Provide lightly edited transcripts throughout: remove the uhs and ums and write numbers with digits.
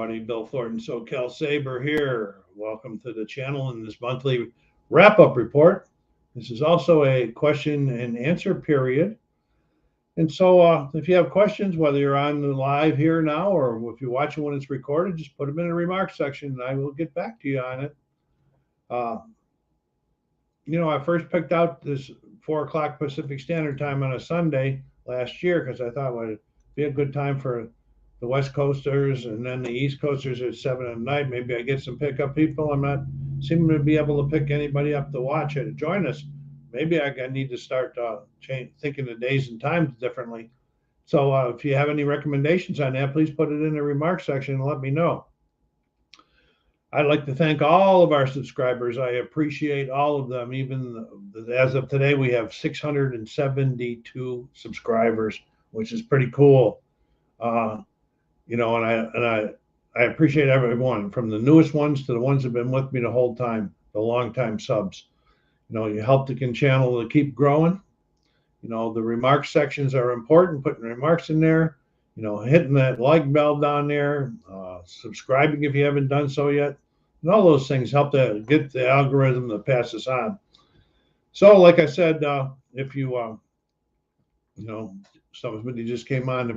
everybody. Bill Thornton, SoCalsabre here. Welcome to the channel in this monthly wrap-up report. This is also a question and answer period. And so if you have questions, whether you're on the live here now or if you're watching when it's recorded, just put them in the remarks section and I will get back to you on it. I first picked out this 4 o'clock Pacific Standard Time on a Sunday last year because I thought it would be a good time for the West Coasters and then the East Coasters at 7 at night. Maybe I get some pickup people. I'm not seeming to be able to pick anybody up to watch it, to join us. Maybe I need to start thinking the days and times differently. So if you have any recommendations on that, please put it in the remarks section and let me know. I'd like to thank all of our subscribers. I appreciate all of them. Even as of today, we have 672 subscribers, which is pretty cool. And I appreciate everyone, from the newest ones to the ones that have been with me the whole time, the long-time subs. You help the channel to keep growing. The remarks sections are important, putting remarks in there, hitting that like bell down there, subscribing if you haven't done so yet. And all those things help to get the algorithm to pass us on. So like I said, if somebody just came on,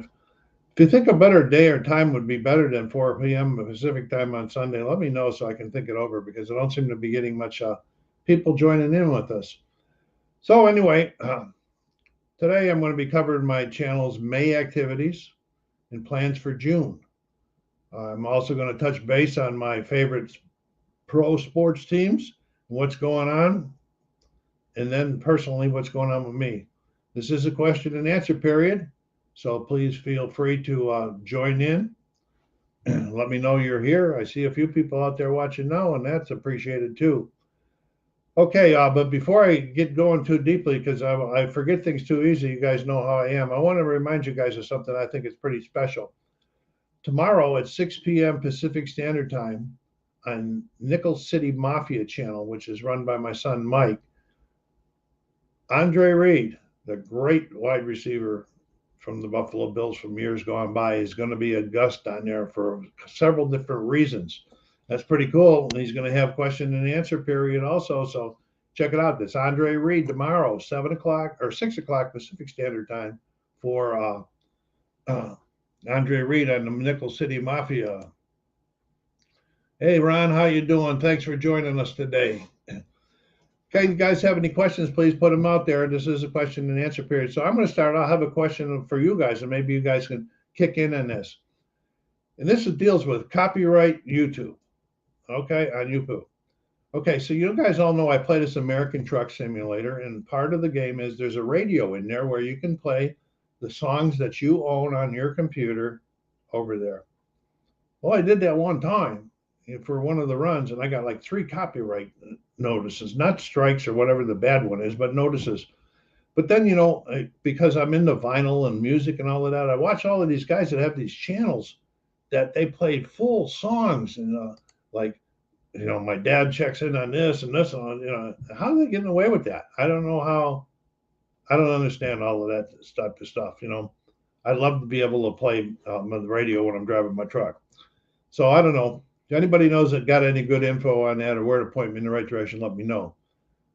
if you think a better day or time would be better than 4 p.m. Pacific time on Sunday, let me know so I can think it over, because I don't seem to be getting much people joining in with us. So anyway, today I'm going to be covering my channel's May activities and plans for June. I'm also going to touch base on my favorite pro sports teams and what's going on, and then personally what's going on with me. This is a question and answer period, so please feel free to join in. Let me know you're here. I see a few people out there watching now, and that's appreciated too. Okay, but before I get going too deeply, because I forget things too easy, you guys know how I am, I want to remind you guys of something I think is pretty special. Tomorrow at 6 p.m. Pacific Standard Time on Nickel City Mafia channel, which is run by my son Mike, Andre Reed, the great wide receiver from the Buffalo Bills from years gone by, is going to be a guest on there for several different reasons. That's pretty cool. And he's going to have question and answer period also. So check it out. That's Andre Reed tomorrow, 7 o'clock or 6 o'clock Pacific Standard Time for Andre Reed on the Nickel City Mafia. Hey, Ron, how you doing? Thanks for joining us today. Okay, you guys have any questions, please put them out there. This is a question and answer period. So I'm going to start. I'll have a question for you guys, and maybe you guys can kick in on this. And this deals with copyright YouTube, okay, on YouTube. Okay, so you guys all know I play this American Truck Simulator, and part of the game is there's a radio in there where you can play the songs that you own on your computer over there. Well, I did that one time for one of the runs, and I got like 3 copyright notices, not strikes or whatever the bad one is, but notices. But then, because I'm into vinyl and music and all of that, I watch all of these guys that have these channels that they play full songs, and my dad checks in on this and this, on, how are they getting away with that? I don't know how. I don't understand all of that type of stuff. I'd love to be able to play on the radio when I'm driving my truck. So I don't know. If anybody knows that got any good info on that or where to point me in the right direction, let me know.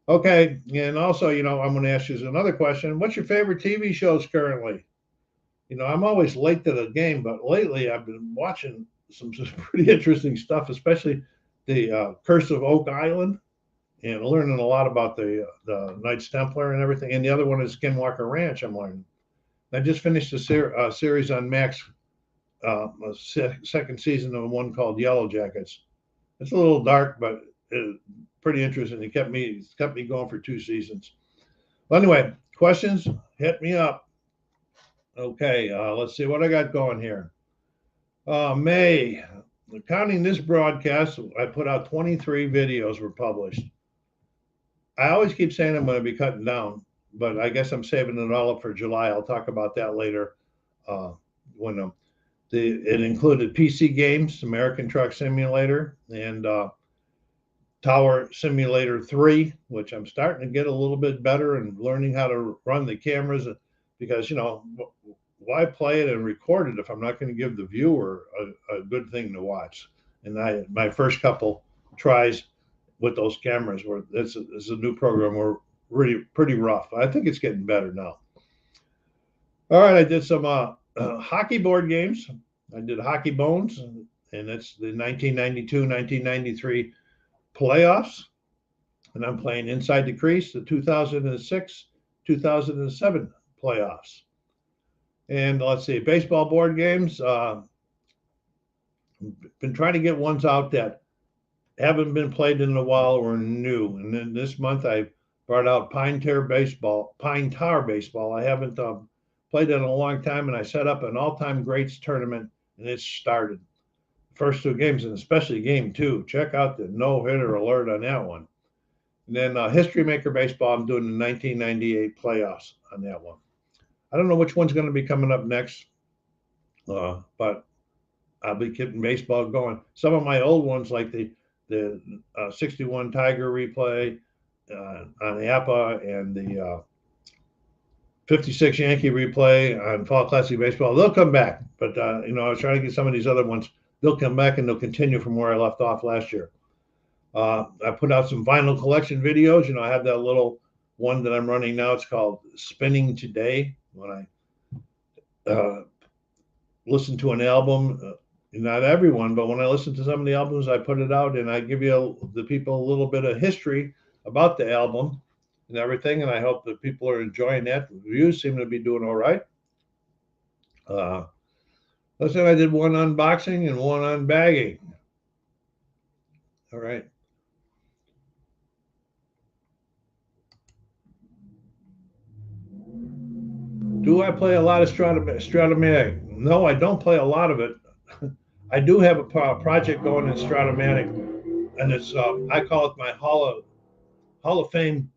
Okay, and also, I'm going to ask you another question. What's your favorite TV shows currently? I'm always late to the game, but lately I've been watching some pretty interesting stuff, especially the Curse of Oak Island, and learning a lot about the Knights Templar and everything. And the other one is Skinwalker Ranch. I'm learning. I just finished a series on Max, a second season of one called Yellow Jackets. It's a little dark, but pretty interesting. It kept me going for 2 seasons. Well, anyway, questions, hit me up. Okay, let's see what I got going here. May, counting this broadcast, I put out 23 videos were published. I always keep saying I'm going to be cutting down, but I guess I'm saving it all up for July. I'll talk about that later. When it included PC games, American Truck Simulator, and Tower Simulator 3, which I'm starting to get a little bit better and learning how to run the cameras, because why play it and record it if I'm not going to give the viewer a good thing to watch? And my first couple tries with those cameras were this is a new program were really pretty rough. I think it's getting better now. All right, I did some hockey board games. I did Hockey Bones, and that's the 1992-1993 playoffs. And I'm playing Inside the Crease, the 2006-2007 playoffs. And let's see, baseball board games. Been trying to get ones out that haven't been played in a while or new. And then this month I brought out Pine Tar Baseball. I haven't played it in a long time, and I set up an all-time greats tournament, and it started. First two games, and especially game two. Check out the no-hitter alert on that one. And then History Maker Baseball, I'm doing the 1998 playoffs on that one. I don't know which one's going to be coming up next, but I'll be keeping baseball going. Some of my old ones, like the 61 Tiger replay on APA and the 56 Yankee replay on Fall Classic Baseball, they'll come back. But, I was trying to get some of these other ones. They'll come back and they'll continue from where I left off last year. I put out some vinyl collection videos. I have that little one that I'm running now. It's called Spinning Today. When I listen to an album, not everyone, but when I listen to some of the albums, I put it out and I give the people a little bit of history about the album and everything. And I hope that people are enjoying that. The reviews seem to be doing all right. Let's say I did one unboxing and one unbagging. All right. Do I play a lot of Stratomatic? No, I don't play a lot of it. I do have a project going in Stratomatic, and it's I call it my Hall of Fame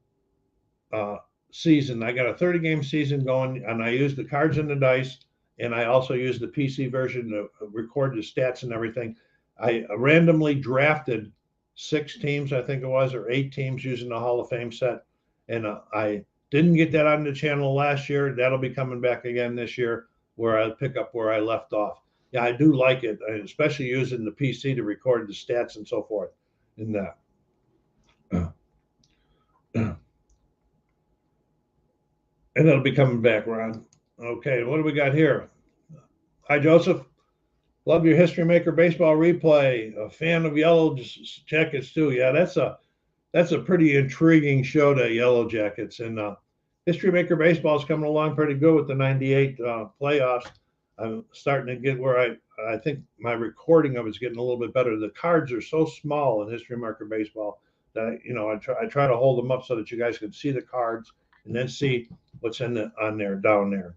season. I got a 30-game season going, and I use the cards and the dice, and I also use the PC version to record the stats and everything. I randomly drafted 6 teams, I think it was, or 8 teams using the Hall of Fame set, and I didn't get that on the channel last year. That'll be coming back again this year, where I pick up where I left off. Yeah, I do like it, especially using the PC to record the stats and so forth in that. And it'll be coming back, Ron. Okay, what do we got here? Hi, Joseph. Love your History Maker Baseball replay. A fan of Yellow Jackets too. Yeah, that's a pretty intriguing show, that Yellow Jackets. And History Maker Baseball is coming along pretty good with the 98 playoffs. I'm starting to get where I think my recording of it's getting a little bit better. The cards are so small in History Maker Baseball that I try to hold them up so that you guys can see the cards and then see what's down there.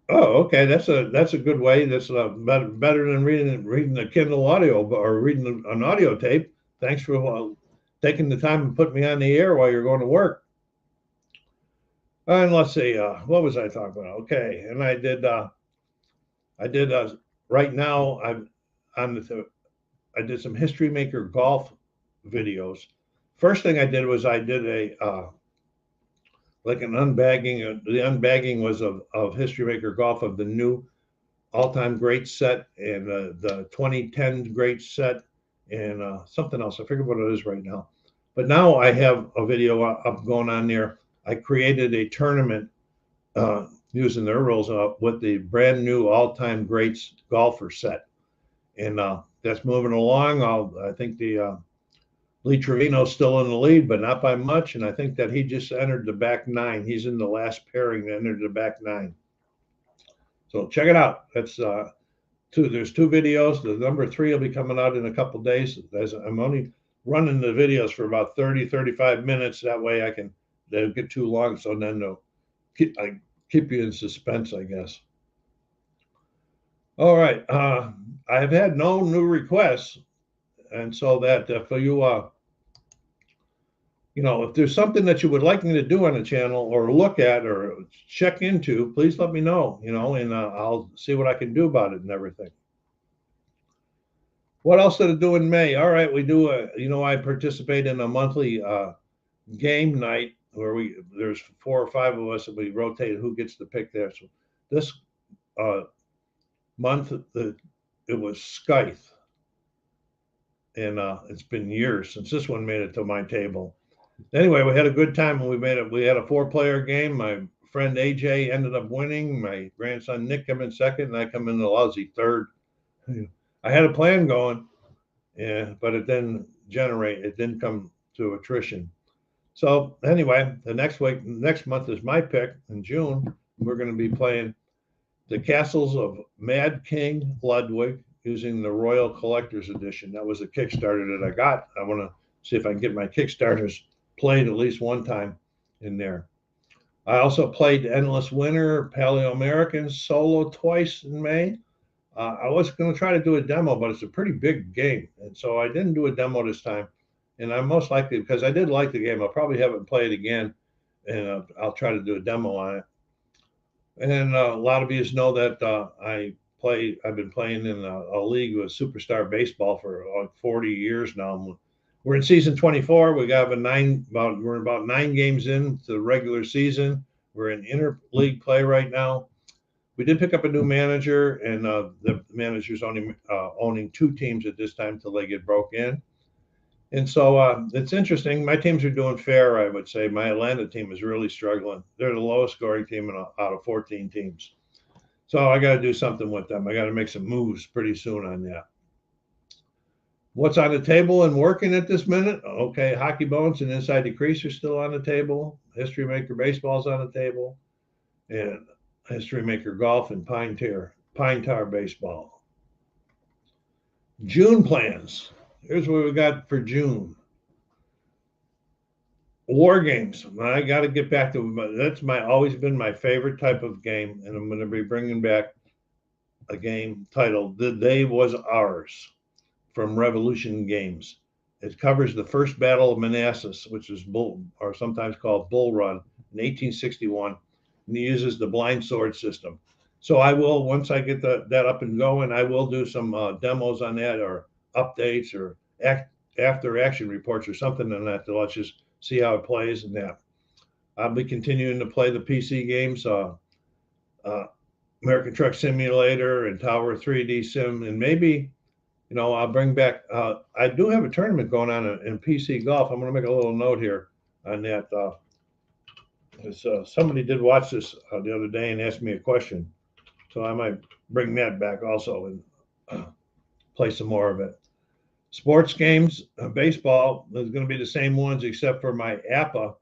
Oh, okay. That's a good way. That's better than reading the Kindle audio or reading an audio tape. Thanks for taking the time and putting me on the air while you're going to work. And let's see, what was I talking about? Okay, and I did right now. I did some History Maker golf videos. First thing I did was I did a like an unbagging. The unbagging was of History Maker Golf of the new all-time great set and the 2010 great set and something else. I forget what it is right now. But now I have a video up going on there. I created a tournament using their rules with the brand new all-time greats golfer set. And that's moving along. I think the Lee Trevino's still in the lead, but not by much. And I think that he just entered the back 9. He's in the last pairing that entered the back 9. So check it out. That's there's 2 videos. The number 3 will be coming out in a couple of days. I'm only running the videos for about 30, 35 minutes. That way they don't get too long. So then they'll keep you in suspense, I guess. All right. I have had no new requests. And so that if if there's something that you would like me to do on the channel or look at or check into, please let me know, and I'll see what I can do about it and everything. What else did I do in May? All right, we do I participate in a monthly game night where there's 4 or 5 of us and we rotate who gets to pick there. So this uh, month it was Scythe, and it's been years since this one made it to my table. Anyway, we had a good time and we made it. We had a 4-player game. My friend AJ ended up winning. My grandson Nick came in second, and I come in the lousy third. I had a plan going, yeah, but it didn't generate. It didn't come to attrition. So anyway, the next month is my pick in June. We're going to be playing the Castles of Mad King Ludwig using the Royal Collector's Edition. That was a Kickstarter that I got. I want to see if I can get my Kickstarters played at least one time in there. I also played Endless Winter, Paleo Americans solo twice in May. I was going to try to do a demo, but it's a pretty big game. And so I didn't do a demo this time. And I'm most likely, because I did like the game, I'll probably have it played again, and I'll try to do a demo on it. And a lot of you know that I've been playing in a league with Superstar Baseball for like 40 years now. We're in season 24. We're about 9 games into the regular season. We're in interleague play right now. We did pick up a new manager, and the manager's only owning 2 teams at this time till they get broke in. And so it's interesting. My teams are doing fair, I would say. My Atlanta team is really struggling. They're the lowest scoring team out of 14 teams. So I got to do something with them. I got to make some moves pretty soon on that. What's on the table and working at this minute? Okay, Hockey Bones and Inside the Crease are still on the table. History Maker Baseball's on the table. And History Maker Golf and Pine Tar Baseball. June plans. Here's what we got for June. War games. I got to get back to that's always been my favorite type of game, and I'm going to be bringing back a game titled "The Day Was Ours" from Revolution Games. It covers the first Battle of Manassas, which is sometimes called Bull Run, in 1861, and it uses the blind sword system. So I will, once I get that up and going, I will do some demos on that, or updates, or after action reports, or something on that to let's just see how it plays and that. I'll be continuing to play the PC games, American Truck Simulator and Tower 3D Sim, and maybe, I'll bring back. I do have a tournament going on in PC golf. I'm going to make a little note here on that. Somebody did watch this the other day and asked me a question, so I might bring that back also and play some more of it. Sports games, baseball is going to be the same ones except for my APA.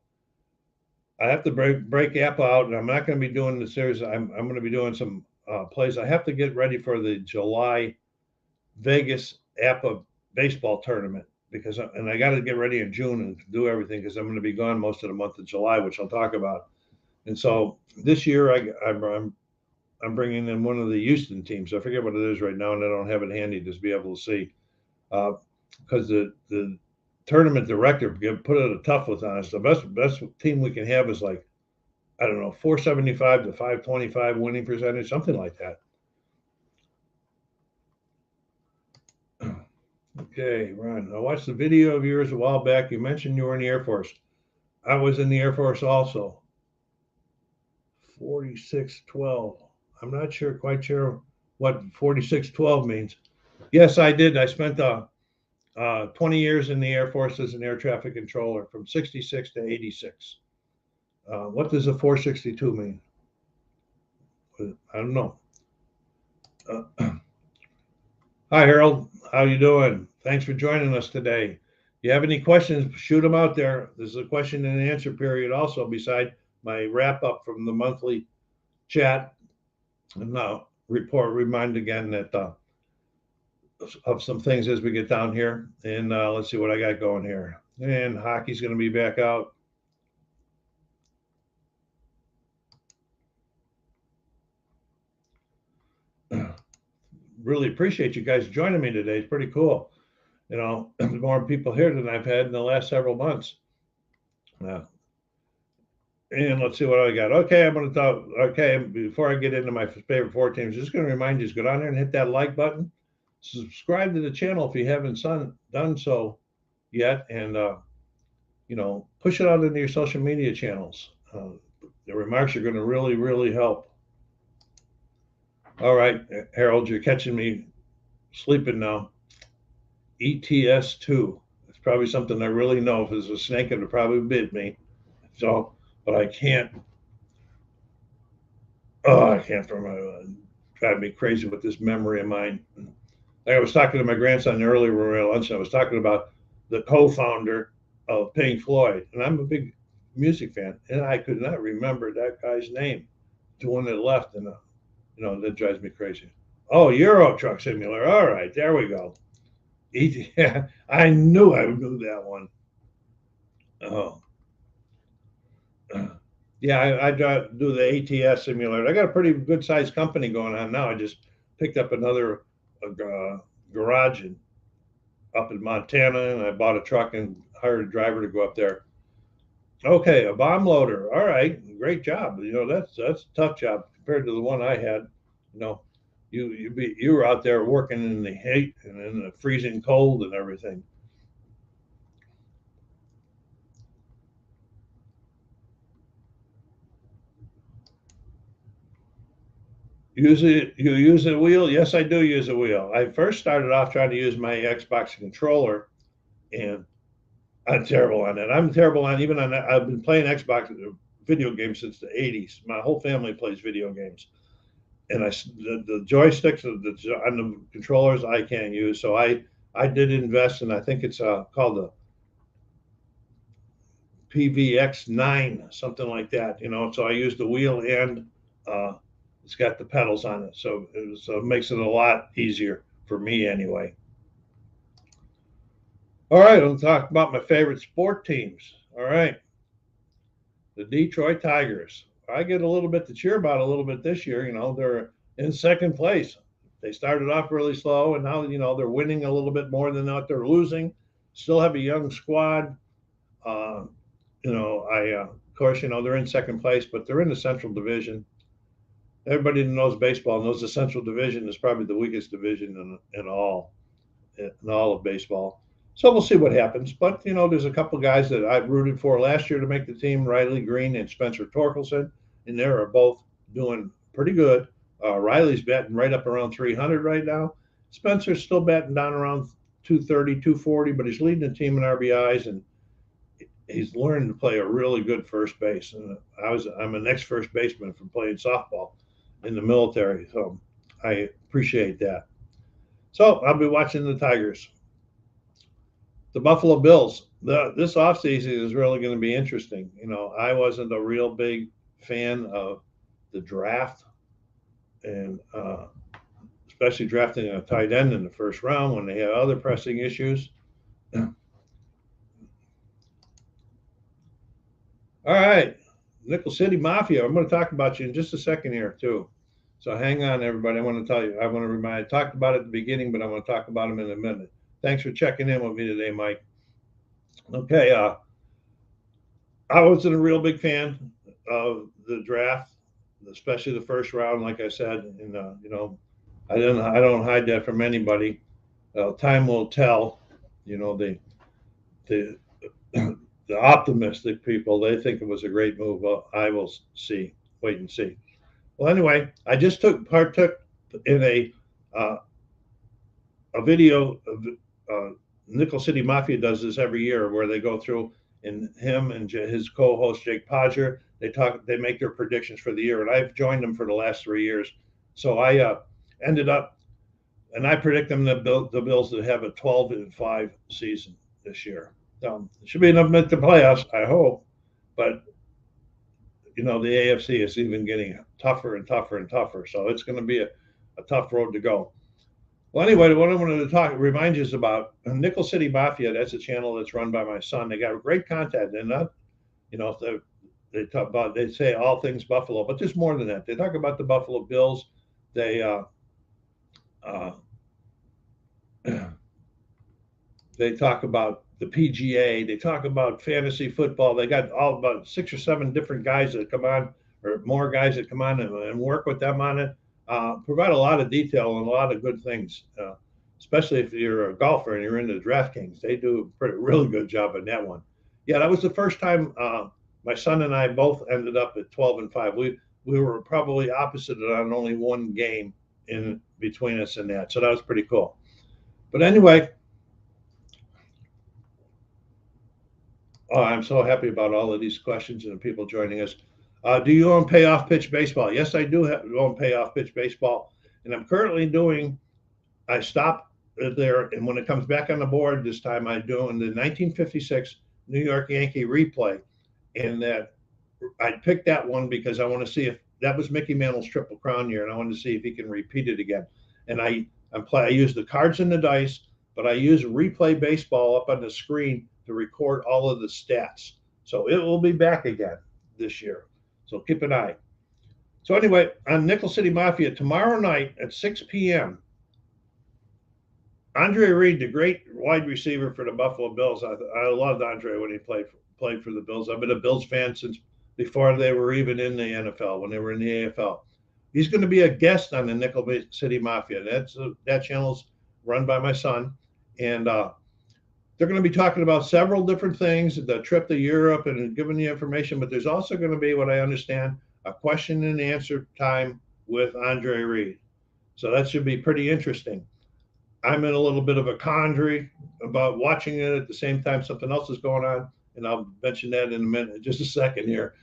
I have to break APA out, and I'm not going to be doing the series. I'm going to be doing some plays. I have to get ready for the July Vegas APA baseball tournament and I got to get ready in June and do everything because I'm going to be gone most of the month of July, which I'll talk about. And so this year I'm bringing in one of the Houston teams. I forget what it is right now, and I don't have it handy to be able to see. Because the tournament director put it a tough one on us. The best team we can have is like, I don't know, 475 to 525 winning percentage, something like that. Okay, Ron, I watched the video of yours a while back. You mentioned you were in the Air Force. I was in the Air Force also. 4612. I'm not quite sure what 4612 means. Yes, I did. I spent 20 years in the Air Force as an air traffic controller from 66 to 86. What does a 462 mean? I don't know. Hi, Harold. How you doing? Thanks for joining us today. If you have any questions, shoot them out there. There's a question and answer period also beside my wrap up from the monthly chat. And now remind again that of some things as we get down here. And let's see what I got going here. And hockey's going to be back out. Really appreciate you guys joining me today. It's pretty cool. More people here than I've had in the last several months. And let's see what I got. Okay, I'm going to talk. Okay, before I get into my favorite 4 teams, just going to remind you to go down there and hit that like button. Subscribe to the channel if you haven't done so yet. And push it out into your social media channels. The remarks are going to really, really help. All right, Harold, you're catching me sleeping now. ETS2. It's probably something I really know. If there's a snake, it'll probably bit me. So, but I can't. Oh, I can't remember. Drive me crazy with this memory of mine. Like I was talking to my grandson earlier when we were at lunch, and I was talking about the co-founder of Pink Floyd, and I'm a big music fan, and I could not remember that guy's name. The one that left, and that drives me crazy. Oh, Euro Truck Simulator. All right, there we go. Yeah, I knew that one. Oh, yeah, I do the ATS simulator. I got a pretty good sized company going on now. I just picked up another garage up in Montana, and I bought a truck and hired a driver to go up there. Okay, a bomb loader. All right, great job. That's a tough job compared to the one I had. You know, you were out there working in the heat and in the freezing cold and everything. You use a wheel? Yes, I do use a wheel. I first started off trying to use my Xbox controller, and I'm terrible on it. I'm terrible on even on that. I've been playing Xbox video games since the '80s. My whole family plays video games, and the joysticks on the controllers I can't use. So I did invest, and I think it's called the PVX9, something like that. So I used the wheel and uh, it's got the pedals on it, so it makes it a lot easier for me anyway. All right, I'll talk about my favorite sport teams. All right, the Detroit Tigers. I get a little bit to cheer about a little bit this year. They're in second place. They started off really slow, and now they're winning a little bit more than what they're losing. Still have a young squad. Uh, of course, they're in second place, but they're in the Central Division. Everybody who knows baseball knows the Central Division is probably the weakest division in all of baseball. So we'll see what happens. But there's a couple of guys that I rooted for last year to make the team: Riley Green and Spencer Torkelson, and they are both doing pretty good. Riley's batting right up around 300 right now. Spencer's still batting down around 230, 240, but he's leading the team in RBIs, and he's learned to play a really good first base. And I'm an ex-first baseman from playing softball in the military, so I appreciate that. So I'll be watching the Tigers. The Buffalo Bills. This offseason is really going to be interesting. I wasn't a real big fan of the draft, and especially drafting a tight end in the first round when they have other pressing issues. All right, Nickel City Mafia. I'm going to talk about you in just a second here too. So hang on, everybody. I want to tell you. I want to remind. I talked about it at the beginning, but I want to talk about them in a minute. Thanks for checking in with me today, Mike. Okay. I wasn't a real big fan of the draft, especially the first round. Like I said, and I don't hide that from anybody. Time will tell. The the optimistic people, they think it was a great move. Well, I will see. Wait and see. Well, anyway, I just partook in a video of Nickel City Mafia does this every year where they go through, and him and his co-host Jake Podger, they make their predictions for the year, and I've joined them for the last 3 years. So I ended up, and I predict them the Bills to have a 12-5 season this year. It should be enough to make the playoffs, I hope, but the AFC is even getting tougher and tougher and tougher. So it's going to be a tough road to go. Well, anyway, what I wanted to remind you is about Nickel City Mafia. That's a channel that's run by my son. They got great content, and not, they talk about, they say all things Buffalo, but there's more than that. They talk about the Buffalo Bills. They they talk about the PGA. They talk about fantasy football. They got all about 6 or 7 different guys that come on, or more guys that come on and work with them on it. Provide a lot of detail and a lot of good things, especially if you're a golfer and you're into DraftKings. They do a really good job on that one. Yeah, that was the first time my son and I both ended up at 12-5. We were probably opposite on only one game in between us and that, so that was pretty cool. But anyway, oh, I'm so happy about all of these questions and the people joining us. Do you own payoff pitch baseball? Yes, I do own payoff pitch baseball, and I'm currently doing. I stopped there, and when it comes back on the board this time, I'm doing the 1956 New York Yankee replay, and that I picked that one because I want to see if that was Mickey Mantle's Triple Crown year, and I wanted to see if he can repeat it again. And I use the cards and the dice, but I use replay baseball up on the screen to record all of the stats. So it will be back again this year. So keep an eye. So anyway, on Nickel City Mafia tomorrow night at 6 p.m. Andre Reed, the great wide receiver for the Buffalo Bills. I loved Andre when he played for the Bills. I've been a Bills fan since before they were even in the NFL, when they were in the AFL. He's going to be a guest on the Nickel City Mafia. That channel's run by my son, and they're going to be talking about several different things, the trip to Europe and giving the information. But there's also going to be, what I understand, a question and answer time with Andre Reed. So that should be pretty interesting. I'm in a little bit of a quandary about watching it at the same time something else is going on, and I'll mention that in a minute, just a second here.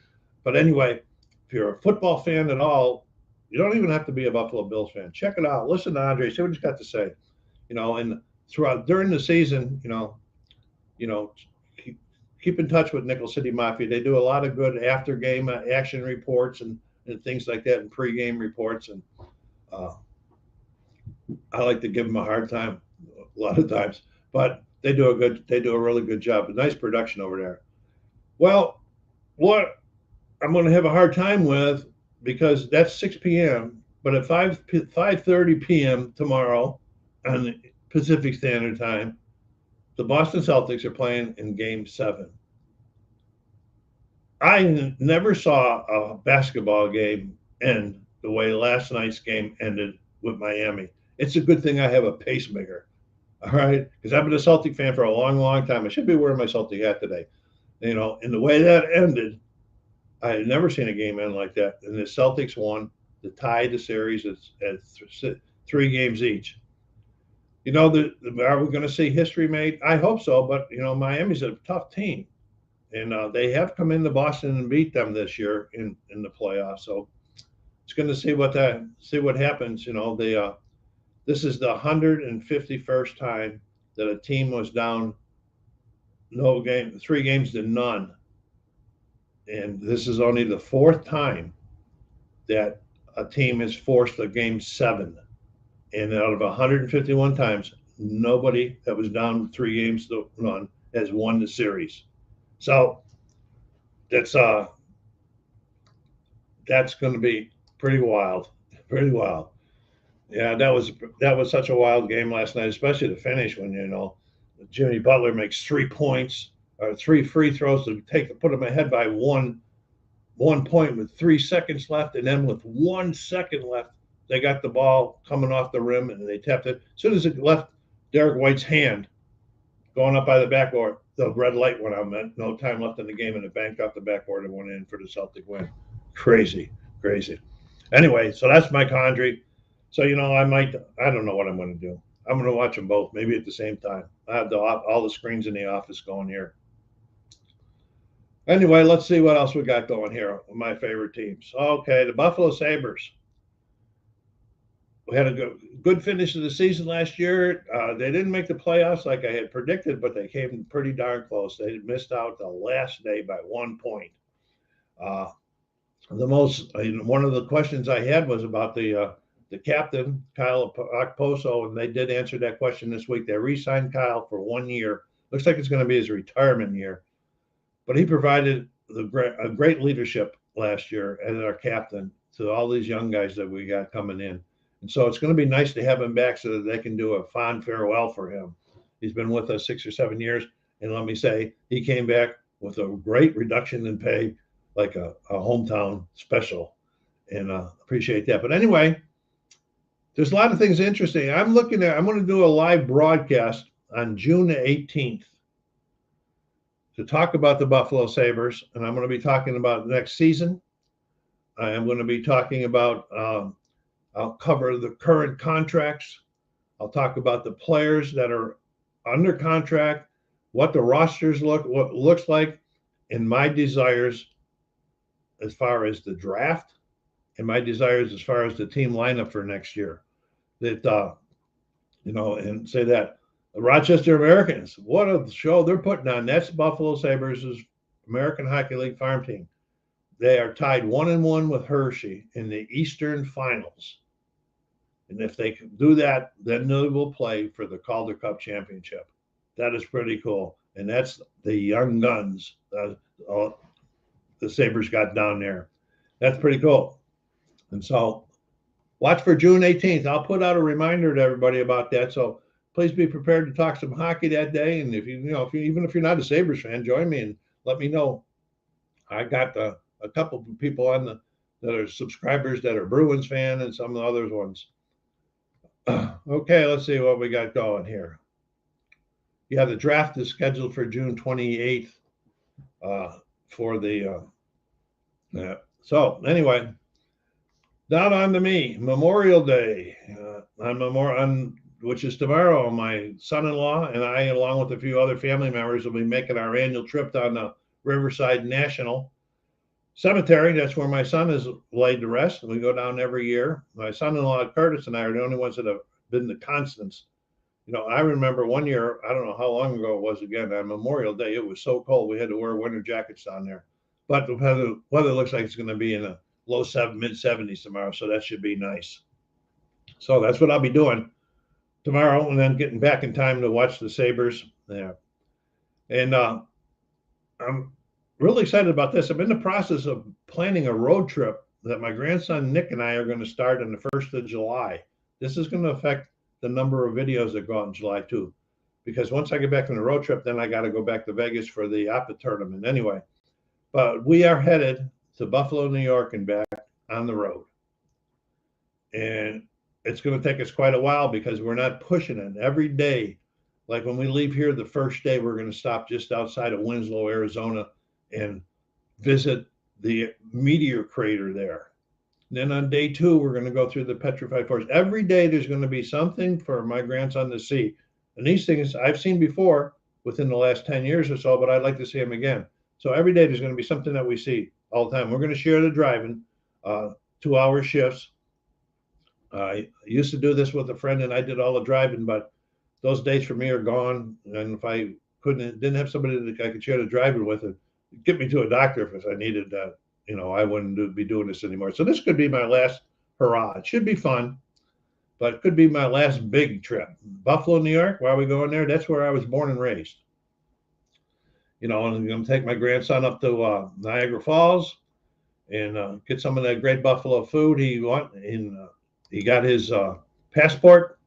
But anyway, if you're a football fan at all, you don't even have to be a Buffalo Bills fan. Check it out. Listen to Andre. See what he's got to say. And throughout during the season, keep in touch with Nickel City Mafia. They do a lot of good after game action reports and things like that, and pregame reports. And I like to give them a hard time a lot of times, but they do a really good job. A nice production over there. Well, what I'm going to have a hard time with, because that's 6 p.m., but at 5:30 p.m. tomorrow on Pacific Standard Time, the Boston Celtics are playing in Game 7. I never saw a basketball game end the way last night's game ended with Miami. It's a good thing I have a pacemaker, all right? Because I've been a Celtic fan for a long, long time. I should be wearing my Celtic hat today. And the way that ended, I had never seen a game end like that. And the Celtics won to tie the series at 3 games each. Are we going to see history made? I hope so, but Miami's a tough team, and they have come into Boston and beat them this year in the playoffs. So it's going to see what happens. This is the 151st time that a team was down 3 games to none, and this is only the 4th time that a team has forced a Game 7. And out of 151 times, nobody that was down 3 games to none has won the series. So that's going to be pretty wild. Pretty wild. Yeah, that was such a wild game last night, especially the finish when Jimmy Butler makes 3 points or 3 free throws to put him ahead by one point with 3 seconds left, and then with 1 second left, they got the ball coming off the rim and they tapped it. As soon as it left Derek White's hand, going up by the backboard, the red light went on. No time left in the game, and it banked off the backboard and went in for the Celtic win. Crazy. Anyway, so that's my quandary. So I don't know what I'm going to do. I'm going to watch them both, maybe at the same time. I have all the screens in the office going here. Anyway, let's see what else we got going here. My favorite teams. Okay, the Buffalo Sabres. We had a good finish to the season last year. They didn't make the playoffs like I had predicted, but they came pretty darn close. They missed out the last day by 1 point. One of the questions I had was about the captain, Kyle Okposo, and they did answer that question this week. They re-signed Kyle for 1 year. Looks like it's going to be his retirement year. But he provided a great leadership last year as our captain to all these young guys that we got coming in. And so it's going to be nice to have him back so that they can do a fond farewell for him. He's been with us 6 or 7 years. And let me say, he came back with a great reduction in pay, like a hometown special. And appreciate that. But anyway, there's a lot of things interesting. I'm going to do a live broadcast on June the 18th. to talk about the Buffalo Sabres, and I'm going to be talking about next season. I am going to be talking about, I'll cover the current contracts. I'll talk about the players that are under contract, what the rosters what looks like, and my desires as far as the draft, and my desires as far as the team lineup for next year. That and say that the Rochester Americans, what a show they're putting on. That's Buffalo Sabres' American Hockey League farm team. They are tied 1-1 with Hershey in the Eastern Finals. And if they can do that, then they will play for the Calder Cup Championship. That is pretty cool. And that's the young guns the Sabres got down there. That's pretty cool. And so watch for June 18th. I'll put out a reminder to everybody about that. So please be prepared to talk some hockey that day. And if even if you're not a Sabres fan, join me and let me know. I got a couple of people on that are subscribers that are Bruins fan and some of the other ones. Okay, let's see what we got going here. Yeah, the draft is scheduled for June 28th for the so anyway, down on to me. Memorial Day which is tomorrow. My son-in-law and I, along with a few other family members, will be making our annual trip down to Riverside National Cemetery. That's where my son is laid to rest. We go down every year. My son-in-law Curtis and I are the only ones that have been the constants. I remember one year, I don't know how long ago it was again, on Memorial Day, it was so cold we had to wear winter jackets down there. But the weather looks like it's going to be in the mid 70s tomorrow, so that should be nice. So that's what I'll be doing tomorrow, and then getting back in time to watch the Sabres there. And I'm really excited about this. I'm in the process of planning a road trip that my grandson Nick and I are going to start on the 1st of July. This is going to affect the number of videos that go out in July too, because once I get back from the road trip, then I got to go back to Vegas for the APA tournament anyway. But we are headed to Buffalo, New York and back on the road. And it's going to take us quite a while because we're not pushing it every day. Like when we leave here the first day, we're going to stop just outside of Winslow, Arizona, and visit the meteor crater there. And then on day 2, we're going to go through the petrified forest. Every day there's going to be something for my grandson to see. And these things I've seen before within the last 10 years or so, but I'd like to see them again. So every day there's going to be something that we see all the time. We're going to share the driving, 2-hour shifts. I used to do this with a friend and I did all the driving, but those days for me are gone. And if I didn't have somebody that I could share the driving with, and get me to a doctor if I needed that, I wouldn't be doing this anymore. So this could be my last hurrah. It should be fun, but it could be my last big trip. Buffalo, New York, why are we going there? That's where I was born and raised. And I'm going to take my grandson up to Niagara Falls and get some of that great buffalo food he got his passport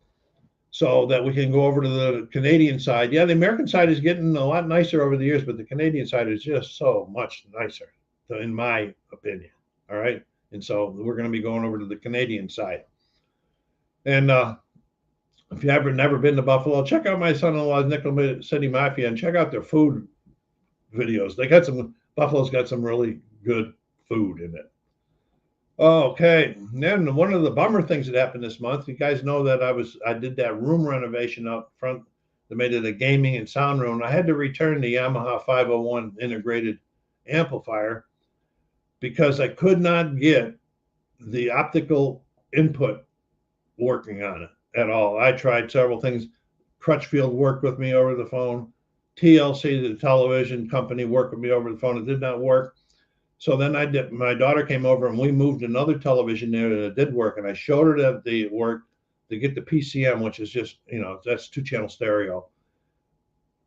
so that we can go over to the Canadian side. Yeah, the American side is getting a lot nicer over the years, but the Canadian side is just so much nicer, in my opinion. All right. And so we're going to be going over to the Canadian side. And if you ever never been to Buffalo, check out my son-in-law's Nickel City Mafia and check out their food videos. Buffalo's got some really good food in it. Okay. And then one of the bummer things that happened this month, you guys know that I did that room renovation up front that made it a gaming and sound room. I had to return the Yamaha 501 integrated amplifier because I could not get the optical input working on it at all. I tried several things. Crutchfield worked with me over the phone. TLC, the television company, worked with me over the phone. It did not work. So then my daughter came over and we moved another television there that did work. And I showed her that it worked to get the PCM, which is just, that's 2-channel stereo.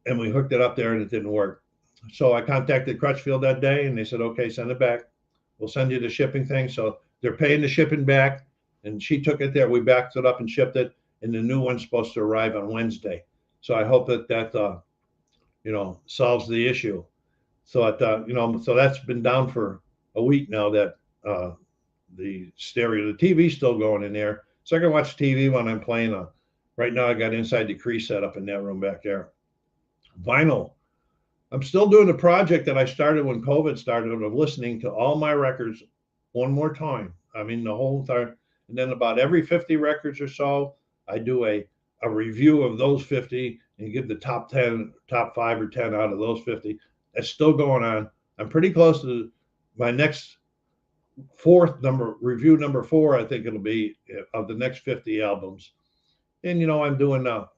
And we hooked it up there and it didn't work. So I contacted Crutchfield that day and they said, okay, send it back. We'll send you the shipping thing. So they're paying the shipping back. And she took it there. We backed it up and shipped it. And the new one's supposed to arrive on Wednesday. So I hope that solves the issue. So so that's been down for a week now that the TV's still going in there. So I can watch TV when I'm playing. Right now I got Inside the Crease set up in that room back there. Vinyl. I'm still doing the project that I started when COVID started of listening to all my records one more time. I mean, the whole entire, and then about every 50 records or so, I do a review of those 50 and give the top 10, top 5 or 10 out of those 50. That's still going on. I'm pretty close to my next review number 4. I think it'll be of the next 50 albums. And, I'm doing that,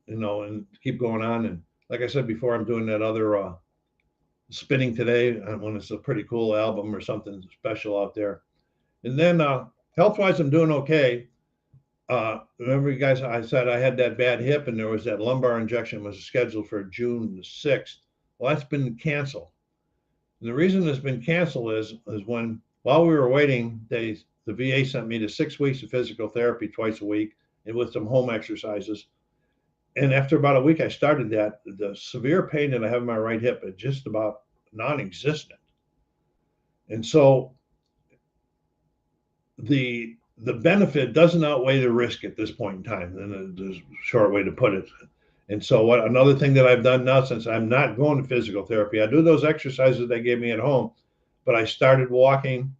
and keep going on. And like I said before, I'm doing that other spinning today when it's a pretty cool album or something special out there. And then health wise, I'm doing okay. Remember, you guys, I said I had that bad hip, and there was that lumbar injection was scheduled for June the 6th. Well, that's been canceled. And the reason it's been canceled is when while we were waiting, the VA sent me to 6 weeks of physical therapy twice a week and with some home exercises. And after about a week, I started that. The severe pain that I have in my right hip is just about non-existent. And so the benefit doesn't outweigh the risk at this point in time. And there's a short way to put it. And so another thing that I've done now, since I'm not going to physical therapy, I do those exercises they gave me at home, but I started walking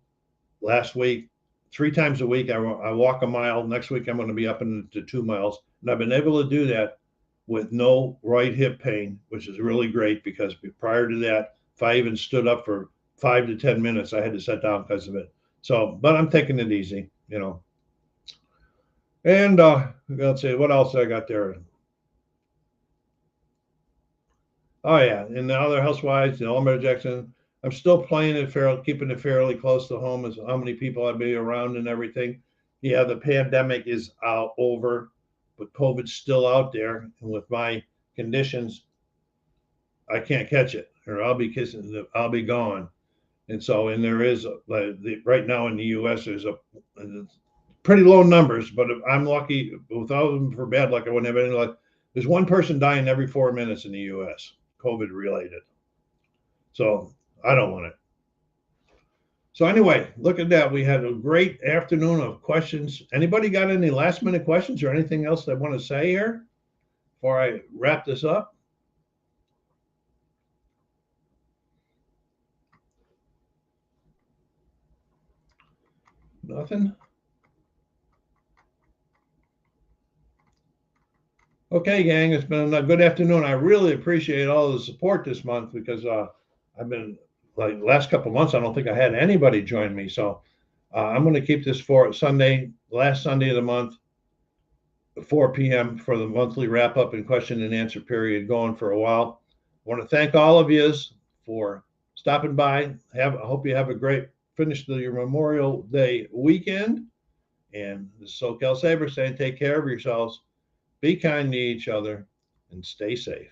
last week, 3 times a week. I walk a mile. Next week, I'm going to be up into 2 miles. And I've been able to do that with no right hip pain, which is really great, because prior to that, if I even stood up for 5 to 10 minutes, I had to sit down because of it. So, but I'm taking it easy, And let's see, what else I got there? Oh yeah, and the other housewives, the lumbar injection. I'm still playing it keeping it fairly close to home as how many people I'd be around and everything. Yeah, the pandemic is over, but COVID's still out there, and with my conditions, I can't catch it, or I'll be gone. And so, and there is right now in the U.S. there's a pretty low numbers, but if I'm lucky, without them for bad luck, I wouldn't have any luck. There's one person dying every 4 minutes in the U.S. COVID related. So I don't want it. So anyway, look at that. We had a great afternoon of questions. Anybody got any last minute questions or anything else they want to say here before I wrap this up? Nothing? Okay, gang, it's been a good afternoon. I really appreciate all the support this month, because I've been, like, last couple of months, I don't think I had anybody join me. So I'm going to keep this for Sunday, last Sunday of the month, 4 p.m. for the monthly wrap up and question and answer period going for a while. I want to thank all of you for stopping by. I hope you have a great finish to your Memorial Day weekend. And the SoCalSabre saying, take care of yourselves. Be kind to each other and stay safe.